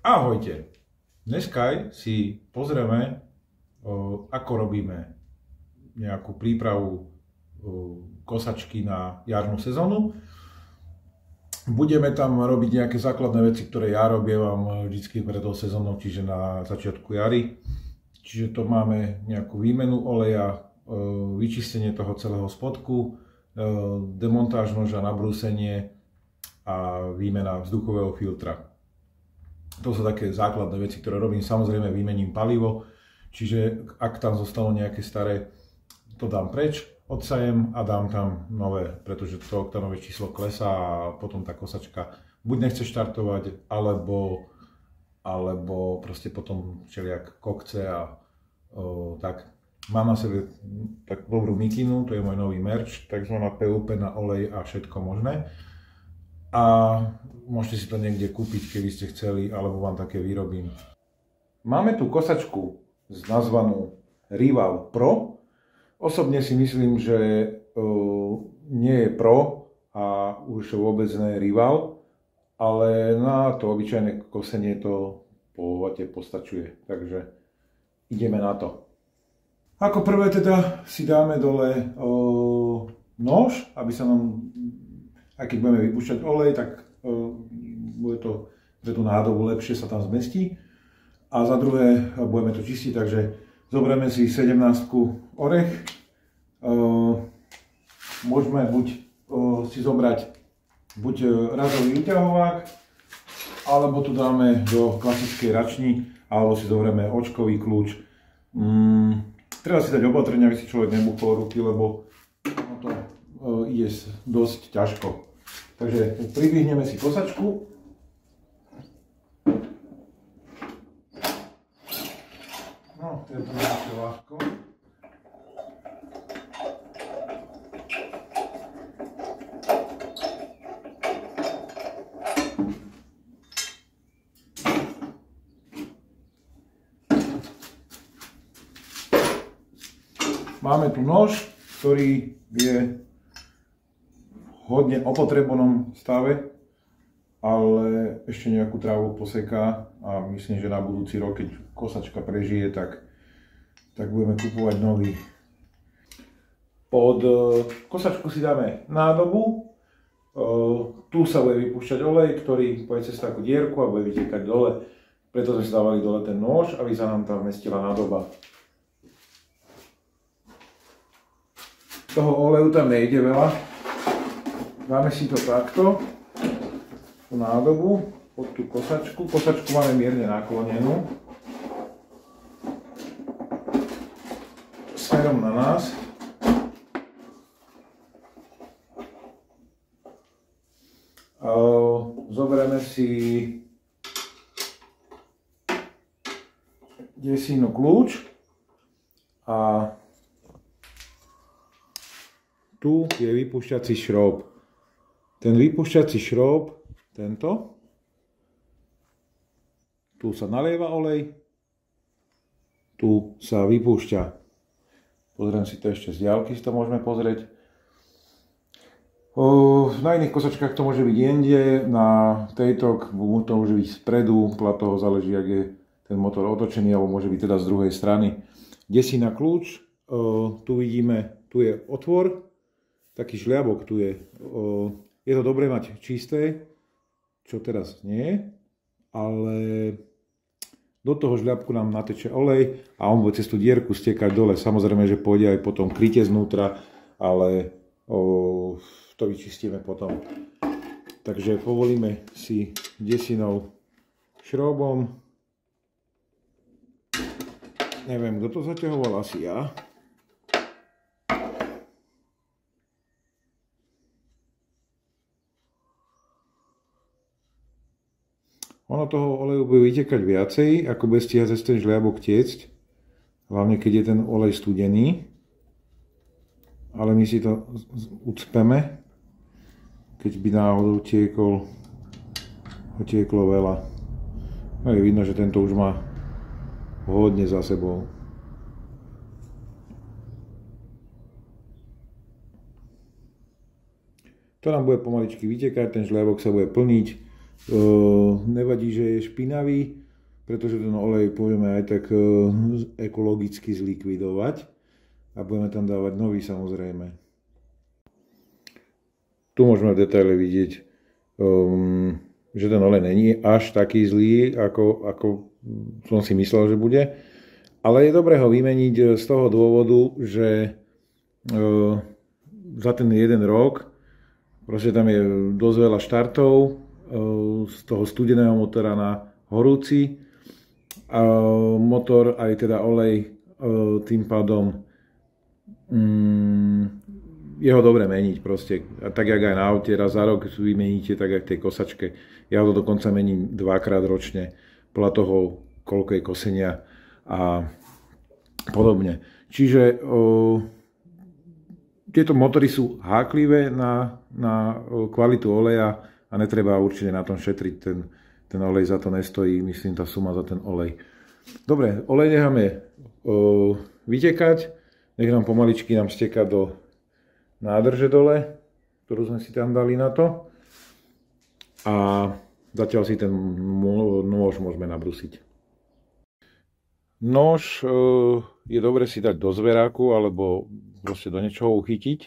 Ahojte! Dneska si pozrieme, ako robíme nejakú prípravu kosačky na jarnú sezónu. Budeme tam robiť nejaké základné veci, ktoré ja robievam vždy pred tou sezónou, čiže na začiatku jary. Čiže to máme nejakú výmenu oleja, vyčistenie toho celého spodku, demontáž noža, nabrúsenie a výmena vzduchového filtra. To sú také základné veci, ktoré robím. Samozrejme vymením palivo, čiže ak tam zostalo nejaké staré, to dám preč, odsajem a dám tam nové, pretože to oktanové číslo klesá a potom tá kosačka buď nechce štartovať, alebo proste potom všelijak kokce a tak. Mám na sebe tak dobrú mikinu, to je môj nový merch, takzvaná PUP na olej a všetko možné. A môžete si to niekde kúpiť, keby ste chceli, alebo vám také vyrobím. Máme tu kosačku nazvanú Rival Pro. Osobne si myslím, že nie je Pro a už vôbec nie je Rival, ale na to obyčajné kosenie to postačuje. Takže ideme na to. Ako prvé teda si dáme dole nož, aby sa nám, aj keď budeme vypúšťať olej, tak bude to pre tú nádobu lepšie sa tam zmestí. A za druhé budeme to čistiť, takže zoberieme si 17 orech. Môžeme si zobrať buď razový vyťahovák, alebo tu dáme do klasickej račni, alebo si zoberieme očkový kľúč. Treba si dať opatrne, aby si človek nebuchol ruky, lebo to ide dosť ťažko. Takže pribíhneme si kosačku. No, to je to ešte ľahko. Máme tu nož, ktorý je hodne opotrebovanom stave, ale ešte nejakú trávu poseká a myslím, že na budúci rok, keď kosačka prežije, tak budeme kupovať nový. Pod kosačku si dáme nádobu, tu sa bude vypúšťať olej, ktorý pôjde cez takú dierku a bude vytekať dole, preto sme si dávali dole ten nôž, aby sa nám tam vmestila nádoba. Toho oleju tam nejde veľa. Dáme si to takto, tú nádobu, pod tú kosačku. Kosačku máme mierne naklonenú. Smerom na nás. Zoberieme si desínu kľúč a tu je vypúšťací šroub. Ten vypúšťací šroub, tento, tu sa nalieva olej, tu sa vypúšťa. Pozriem si to ešte z diaľky, si to môžeme pozrieť. Na iných kosačkách to môže byť inde, na tejto to môže byť spredu, podľa toho záleží, ak je ten motor otočený, alebo môže byť teda z druhej strany. Desina kľúč, tu vidíme, tu je otvor, taký žľabok tu je. Je to dobré mať čisté, čo teraz nie, ale do toho žľabku nám nateče olej a on bude cez tú dierku stekať dole. Samozrejme, že pôjde aj potom krytie znútra, ale to vyčistíme potom. Takže povolíme si desinou šroubom. Neviem, kto to zaťahoval, asi ja. Ono toho oleju bude vytekať viacej, ako bude stíhať cez ten žľabok tiecť. Hlavne, keď je ten olej studený. Ale my si to ucpeme, keď by náhodou tieklo veľa. No je vidno, že tento už má hodne za sebou. To nám bude pomaličky vytekať, ten žľabok sa bude plniť Nevadí, že je špinavý, pretože ten olej budeme aj tak ekologicky zlikvidovať a budeme tam dávať nový samozrejme. Tu môžeme v detaile vidieť, že ten olej není až taký zlý, ako som si myslel, že bude. Ale je dobré ho vymeniť z toho dôvodu, že za ten jeden rok proste tam je dosť veľa štartov z toho studeného motora na horúci. A motor aj teda olej tým pádom je ho dobre meniť proste. A tak jak aj na aute raz za rok vymeníte, tak aj v tej kosačke. Ja ho dokonca mením 2-krát ročne podľa toho, koľko je kosenia a podobne. Čiže tieto motory sú háklivé na kvalitu oleja a netreba určite na tom šetriť. Ten olej za to nestojí, myslím, tá suma za ten olej. Dobre, olej necháme vytekať, nech nám pomaličky steká do nádrže dole, ktorú sme si tam dali na to. A zatiaľ si ten nôž môžeme nabrusiť. Nôž je dobre si dať do zveráku alebo proste do niečoho uchytiť.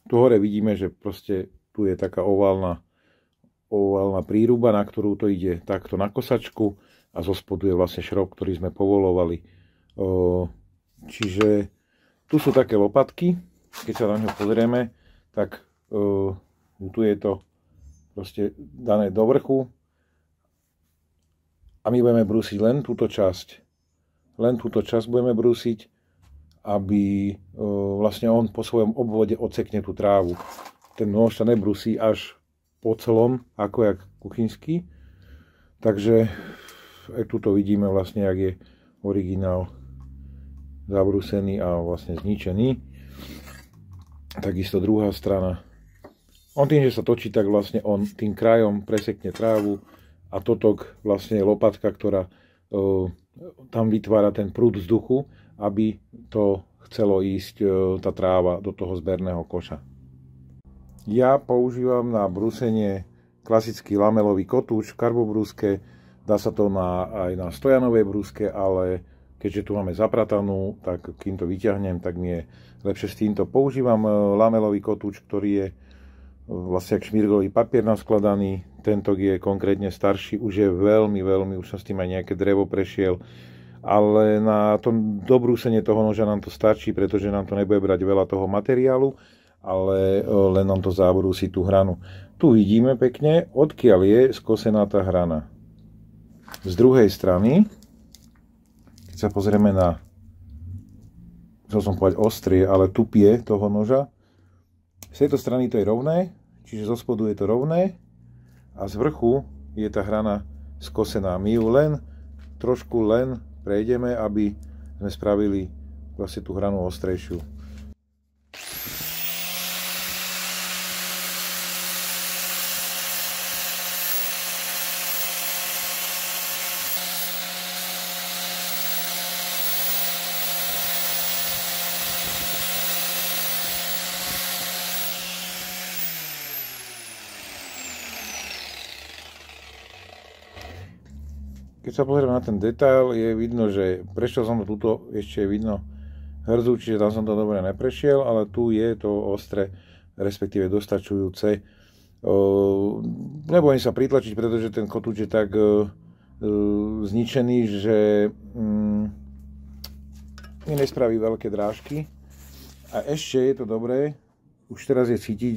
Tu hore vidíme, že proste tu je taká oválna príruba, na ktorú to ide takto na kosačku a zo spodu je vlastne šrob, ktorý sme povolovali. Čiže tu sú také lopatky, keď sa na ňo pozrieme, tak tu je to proste dané do vrchu a my budeme brúsiť len túto časť. Len túto časť budeme brúsiť, aby vlastne on po svojom obvode odsekne tú trávu. Ten nôž sa nebrúsi až po celom, ako jak kuchynský. Takže aj tuto vidíme vlastne, jak je originál zabrúsený a vlastne zničený. Takisto druhá strana. On tým, že sa točí, tak vlastne on tým krajom presekne trávu a toto vlastne je lopatka, ktorá tam vytvára ten prúd vzduchu, aby to chcelo ísť tá tráva do toho zberného koša. Ja používam na brúsenie klasický lamelový kotúč v karbobrúske. Dá sa to aj na stojanovej brúske, ale keďže tu máme zapratanú, tak kým to vyťahnem, tak mi je lepšie s týmto. Používam lamelový kotúč, ktorý je vlastne jak šmirglový papier naskladaný. Tento je konkrétne starší, už je veľmi, už som s tým aj nejaké drevo prešiel. Ale na to dobrúsenie toho noža nám to stačí, pretože nám to nebude brať veľa toho materiálu, ale len nám to zabrúsi tú hranu. Tu vidíme pekne, odkiaľ je skosená tá hrana. Z druhej strany, keď sa pozrieme na, chcel som povedať ostrie, ale tupie toho noža, z tejto strany to je rovné, čiže zo spodu je to rovné a z vrchu je tá hrana skosená. My ju trošku prejdeme, aby sme spravili vlastne tú hranu ostrejšiu. Keď sa pozrieme na ten detail, je vidno, že prešiel som to tuto, ešte je vidno hrdzu, čiže tam som to dobre neprešiel, ale tu je to ostré, respektíve dostačujúce. Nebojím sa pritlačiť, pretože ten kotúč je tak zničený, že mi nespraví veľké drážky. A ešte je to dobré, už teraz je cítiť,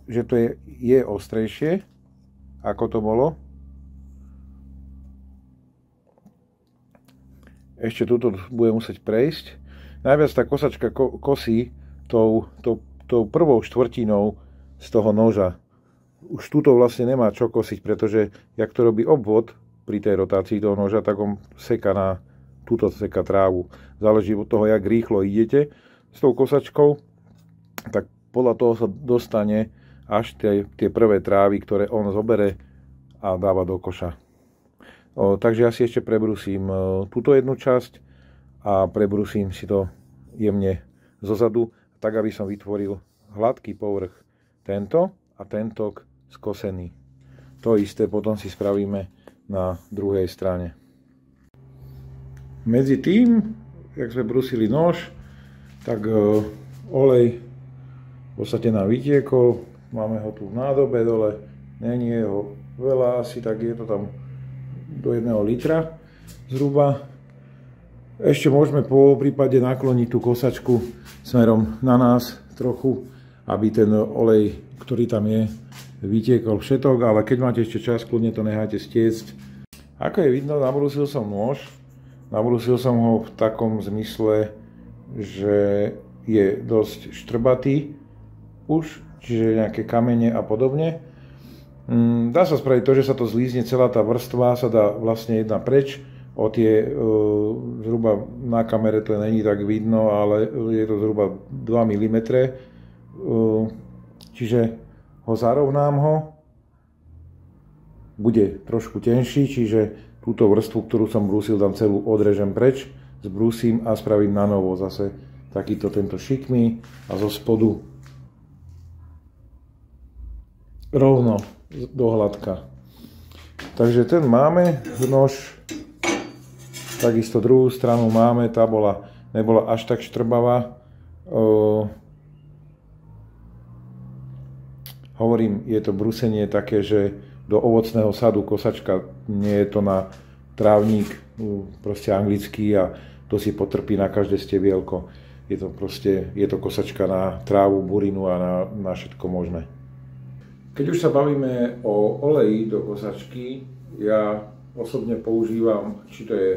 že to je ostrejšie, ako to bolo. Ešte túto bude musieť prejsť. Najviac tá kosačka kosí tou prvou štvrtinou z toho noža. Už túto vlastne nemá čo kosiť, pretože jak to robí obvod pri tej rotácii toho noža, tak on túto seka trávu. Záleží od toho, jak rýchlo idete s tou kosačkou, tak podľa toho sa dostane až tie prvé trávy, ktoré on zobere a dáva do koša. Takže ja si ešte prebrusím túto jednu časť a prebrusím si to jemne zozadu, tak aby som vytvoril hladký povrch tento a tento skosený. to isté potom si spravíme na druhej strane. Medzi tým, jak sme brúsili nož, tak olej v podstate nám vytiekol. Máme ho tu v nádobe dole, není ho veľa, asi tak je to tam do 1 litra zhruba. Ešte môžeme po prípade nakloniť tú kosačku smerom na nás trochu, aby ten olej, ktorý tam je, vytiekol všetok, ale keď máte ešte čas, kľudne to nechajte stiecť. Ako je vidno, nabrúsil som nôž. Nabrúsil som ho v takom zmysle, že je dosť štrbatý už, čiže nejaké kamene a podobne. Dá sa spraviť to, že sa to zlízne, celá tá vrstva sa dá vlastne jedna preč. O tie zhruba na kamere to není tak vidno, ale je to zhruba 2 mm. Čiže ho zarovnám ho, bude trošku tenší, čiže túto vrstvu, ktorú som brúsil, dám celú, odrežem preč, zbrúsim a spravím na novo zase takýto tento šikmý a zo spodu rovno do hladka. Takže ten máme, nož, takisto druhú stranu máme, tá nebola až tak štrbavá. Hovorím, je to brúsenie také, že do ovocného sadu kosačka, nie je to na trávnik, proste anglický, a to si potrpí na každé stebielko. Je to kosačka na trávu, burinu a na všetko možné. Keď už sa bavíme o oleji do kosačky, ja osobne používam, či to je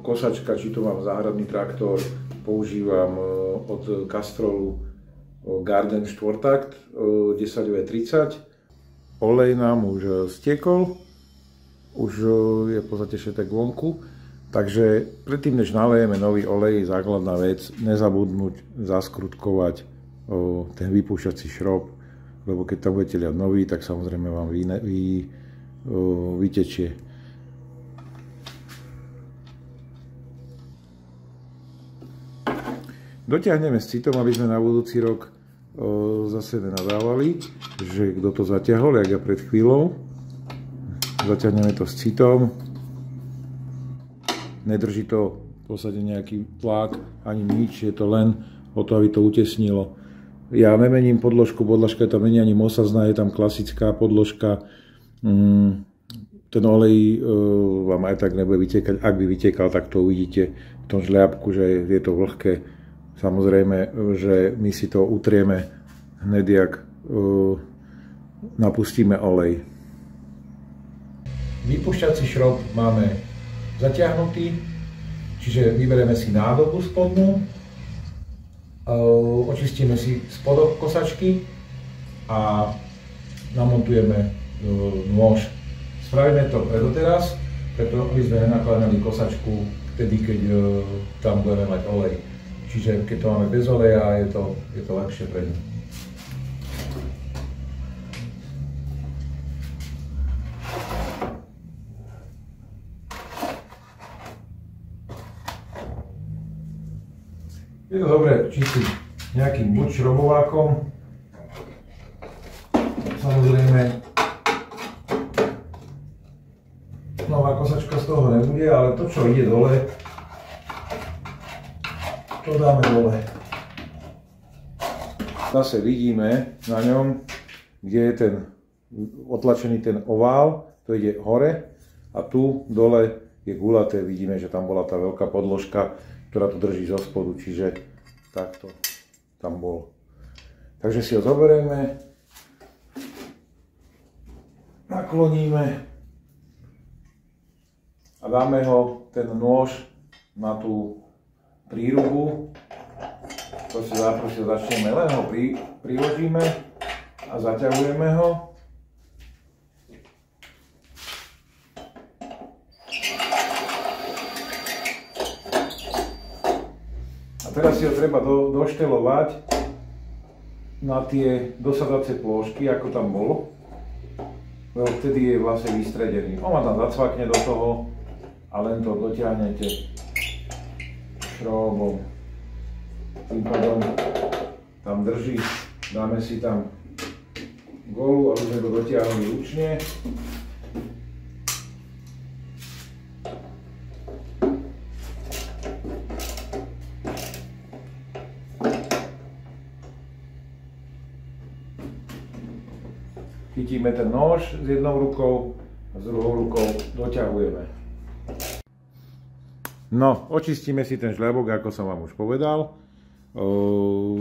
kosačka, či to mám záhradný traktor, používam od Castrolu Garden 4-takt 10V30. Olej nám už stiekol, už je v podstate všetek vonku, takže predtým, než nalejeme nový olej, základná vec, nezabudnúť zaskrutkovať ten vypúšťací šrob, lebo keď tam budete liať nový, tak samozrejme vám vytečie. Dotiahneme s citom, aby sme na budúci rok zase nenadávali, že kto to zaťahol, jak ja pred chvíľou. Zaťahneme to s citom. Nedrží to v podstate nejaký tlak ani nič, je to len o to, aby to utesnilo. Ja nemením podložku, podložka tam není ani mosazná, je tam klasická podložka. Ten olej vám aj tak nebude vytekať, ak by vytekal, tak to uvidíte v tom žľapku, že je to vlhké. Samozrejme, že my si to utrieme hned, jak napustíme olej. Vypúšťací šrob máme zatiahnutý, čiže vyberieme si nádobu spodnú, očistíme si spodok kosačky a namontujeme nôž. Spravíme to predoteraz, preto aby sme nenakladali kosačku vtedy, keď tam budeme mať olej. Čiže keď to máme bez oleja, je to lepšie pre ňu. Je to dobré čistiť nejakým buď šrobovákom. Samozrejme, nová kosačka z toho nebude, ale to, čo ide dole, to dáme dole. Zase vidíme na ňom, kde je ten otlačený ten ovál, to ide hore a tu dole je gulaté, vidíme, že tam bola tá veľká podložka, ktorá to drží zo spodu, čiže takto tam bol. Takže si ho zoberieme, nakloníme a dáme ho, ten nôž, na tú prírubu. Proste začneme, len ho priložíme a zaťahujeme ho. A teraz si ho treba doštelovať na tie dosadacie plôžky, ako tam bolo. Lebo vtedy je vlastne vystredený. On ma tam zacvakne do toho a len to dotiahnete šrobom. Tým pádom tam drží, dáme si tam golu, aby sme to dotiahli ručne. Chytíme ten nož s jednou rukou a s druhou rukou doťahujeme. No, očistíme si ten žľabok, ako som vám už povedal.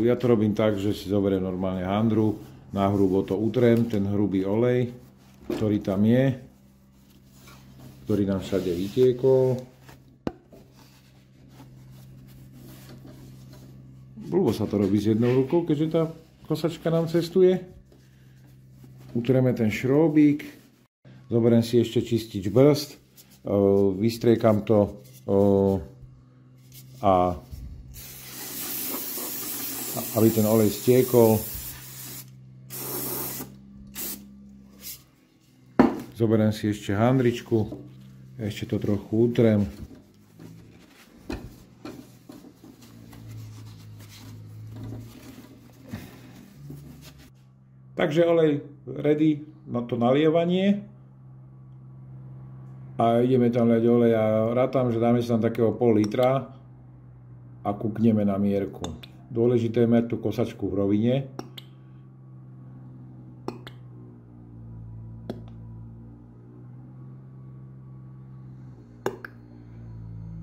Ja to robím tak, že si zoberiem normálne handru, na hrubo to utrem, ten hrubý olej, ktorý tam je, ktorý nám všade vytiekol. Blbo sa to robí s jednou rukou, keďže tá kosačka nám cestuje. Utreme ten šróbik, zoberiem si ešte čistič brzd, vystriekam to a aby ten olej stiekol. Zoberiem si ešte handričku, ešte to trochu utrem. Takže olej ready na to nalievanie a ideme tam liať olej a rátam, že dáme si tam takého pol litra a kúkneme na mierku. Dôležité je mať tú kosačku v rovine.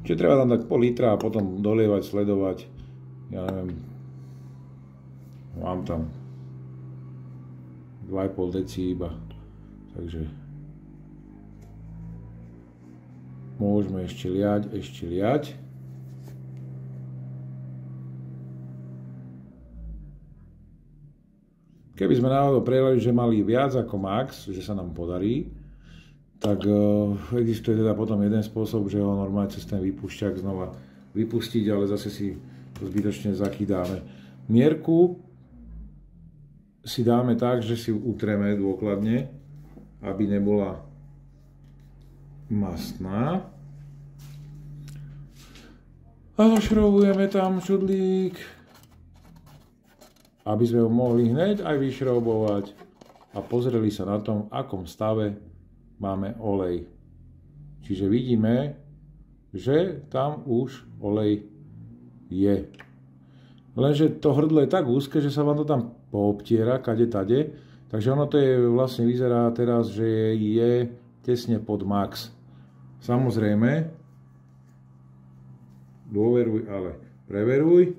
Čiže treba tam dať pol litra a potom dolievať, sledovať, ja neviem, mám tam 2,5 deci iba, takže môžeme ešte liať. Keby sme náhodou prejavili, že mali viac ako max, že sa nám podarí, tak existuje teda potom jeden spôsob, že ho normálne cez ten vypúšťak znova vypustiť, ale zase si to zbytočne zakýdáme. Mierku si dáme tak, že si utreme dôkladne, aby nebola mastná. A zašroubujeme tam čudlík, aby sme ho mohli hneď aj vyšroubovať a pozreli sa na tom, v akom stave máme olej. Čiže vidíme, že tam už olej je. Lenže to hrdlo je tak úzke, že sa vám to tam poobtiera kade tade. Takže ono to je vlastne vyzerá teraz, že je tesne pod max. Samozrejme, dôveruj, ale preveruj,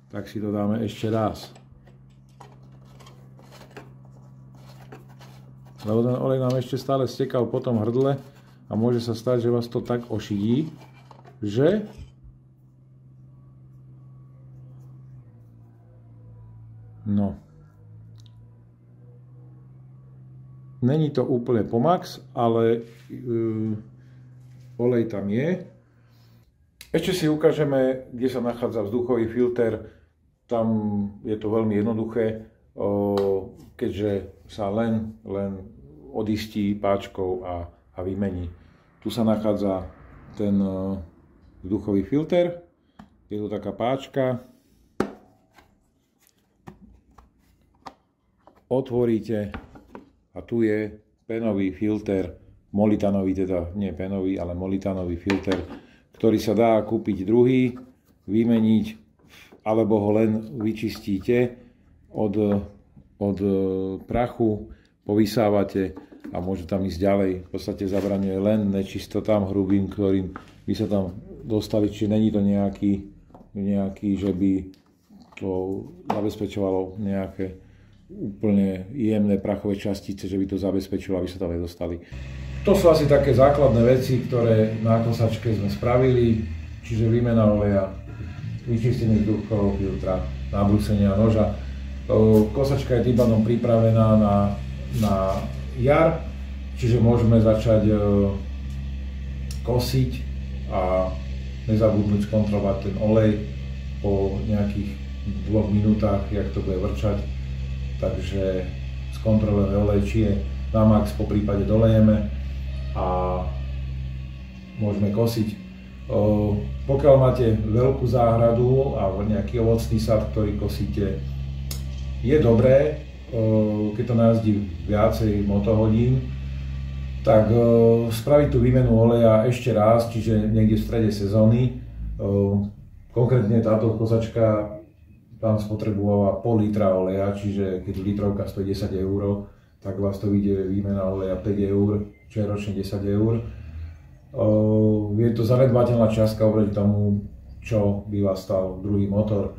tak si to dáme ešte raz. Lebo ten olej nám ešte stále stekal po tom hrdle a môže sa stať, že vás to tak ošidí, že no. Není to úplne po max, ale olej tam je. Ešte si ukážeme, kde sa nachádza vzduchový filter. Tam je to veľmi jednoduché, keďže sa len odistí páčkou a vymení. Tu sa nachádza ten vzduchový filter. Je tu taká páčka. Otvoríte a tu je penový filter, molitanový, teda nie penový, ale molitanový filter, ktorý sa dá kúpiť druhý, vymeniť, alebo ho len vyčistíte od prachu, povysávate a môže tam ísť ďalej. V podstate zabraňuje len nečistotám hrubým, ktorým by sa tam dostali, čiže není to nejaký, že by to zabezpečovalo nejaké úplne jemné prachové častice, že by to zabezpečilo, aby sa tam nedostali. To sú asi také základné veci, ktoré na kosačke sme spravili, čiže výmena oleja, vyčistenie vzduchového filtra, nabrúsenie noža. Kosačka je tým pádom pripravená na jar, čiže môžeme začať kosiť a nezabudnúť skontrolovať ten olej po nejakých 2 minútach, jak to bude vrčať. Takže skontrolujeme olej, či je na max, po prípade dolejeme a môžeme kosiť. Pokiaľ máte veľkú záhradu a nejaký ovocný sad, ktorý kosíte, je dobré keď to najazdí viacej motohodín, tak spraviť tú výmenu oleja ešte raz, čiže niekde v strede sezóny. Konkrétne táto kosačka tam spotrebovala pol litra oleja, čiže keď litrovka stojí 10 eur, tak vás to vyjde výmena oleja 5 eur, čo je ročne 10 eur. Je to zanedbateľná čiastka oproti tomu, čo by vás stal druhý motor.